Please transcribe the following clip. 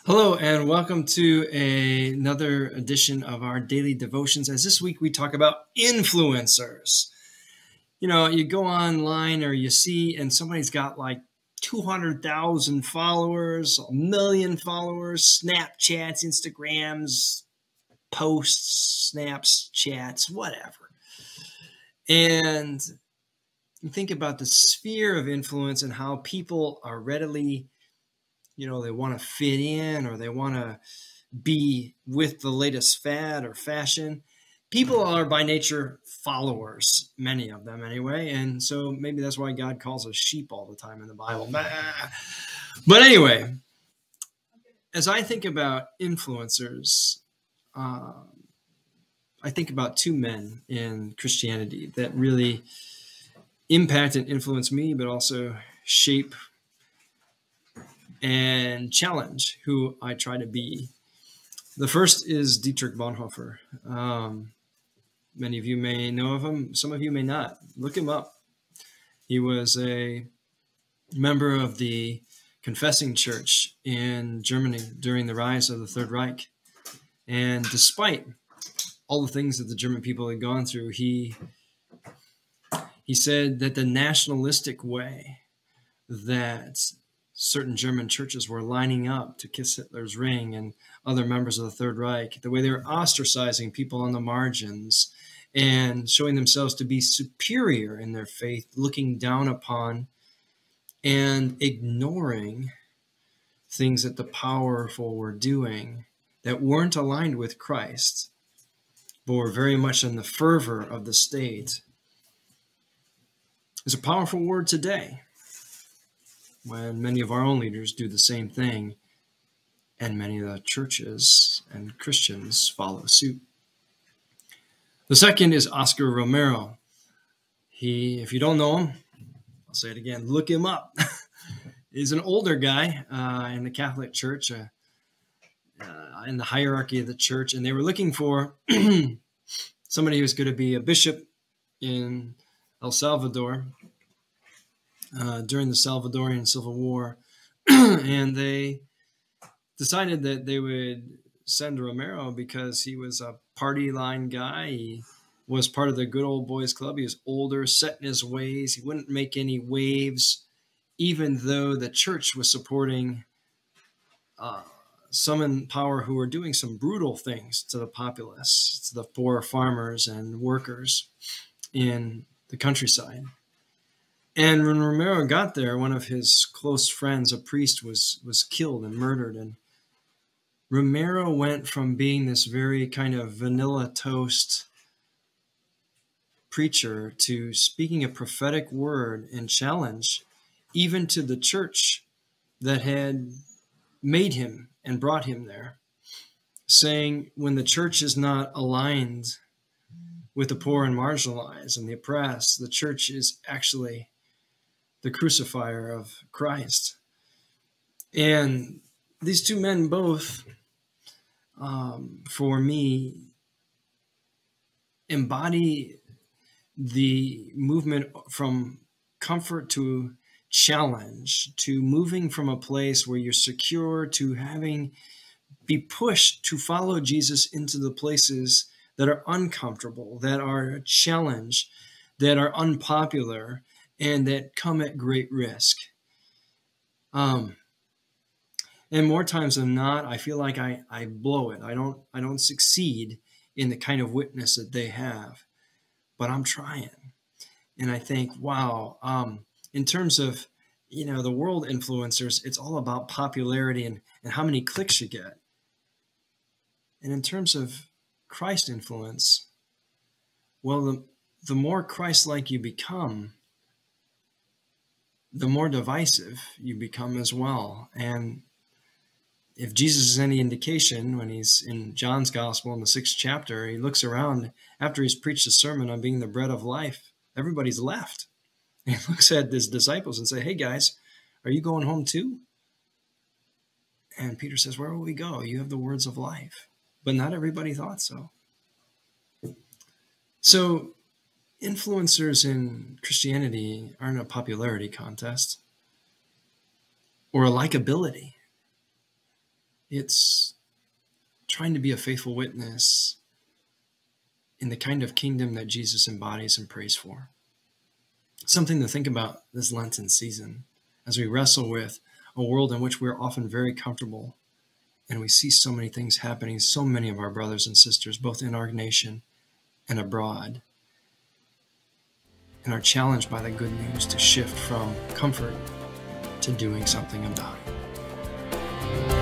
Hello, and welcome to another edition of our daily devotions. As this week we talk about influencers. You know, you go online or you see, and somebody's got like 200,000 followers, a million followers, Snapchats, Instagrams, posts, snaps, chats, whatever. And you think about the sphere of influence and how people are readily, they want to fit in or they want to be with the latest fad or fashion. People are by nature followers, many of them anyway. And so maybe that's why God calls us sheep all the time in the Bible. But anyway, as I think about influencers, I think about two men in Christianity that really impact and influence me, but also shape and challenge who I try to be. The first is Dietrich Bonhoeffer. Many of you may know of him. Some of you may not. Look him up. He was a member of the Confessing Church in Germany during the rise of the Third Reich. And despite all the things that the German people had gone through, he said that the nationalistic way that certain German churches were lining up to kiss Hitler's ring and other members of the Third Reich, the way they were ostracizing people on the margins and showing themselves to be superior in their faith, looking down upon and ignoring things that the powerful were doing that weren't aligned with Christ, but were very much in the fervor of the state, is a powerful word today, when many of our own leaders do the same thing, and many of the churches and Christians follow suit. The second is Oscar Romero. If you don't know him, I'll say it again, look him up. He's an older guy in the Catholic Church, in the hierarchy of the church, and they were looking for somebody who was going to be a bishop in El Salvador during the Salvadorian Civil War, and they decided that they would send Romero because he was a party line guy. He was part of the good old boys club. He was older, set in his ways. He wouldn't make any waves, even though the church was supporting some in power who were doing some brutal things to the populace, to the poor farmers and workers in the countryside. And when Romero got there, one of his close friends, a priest, was killed and murdered. And Romero went from being this very kind of vanilla toast preacher to speaking a prophetic word and challenge, even to the church that had made him and brought him there, saying when the church is not aligned with the poor and marginalized and the oppressed, the church is actually the crucifier of Christ. And these two men both, for me, embody the movement from comfort to challenge, to moving from a place where you're secure to be pushed to follow Jesus into the places that are uncomfortable, that are a challenge, that are unpopular, and that come at great risk. And more times than not, I feel like I blow it. I don't succeed in the kind of witness that they have, but I'm trying. And I think, wow, in terms of, the world influencers, it's all about popularity and how many clicks you get. And in terms of Christ influence, well, the more Christ-like you become, the more divisive you become as well. And if Jesus is any indication, when he's in John's gospel in the 6th chapter, he looks around after he's preached a sermon on being the bread of life, everybody's left. And he looks at his disciples and says, hey guys, are you going home too? And Peter says, where will we go? You have the words of life. But not everybody thought so. So influencers in Christianity aren't a popularity contest or a likability. It's trying to be a faithful witness in the kind of kingdom that Jesus embodies and prays for. Something to think about this Lenten season as we wrestle with a world in which we're often very comfortable and we see so many things happening, so many of our brothers and sisters, both in our nation and abroad, and are challenged by the good news to shift from comfort to doing something about it.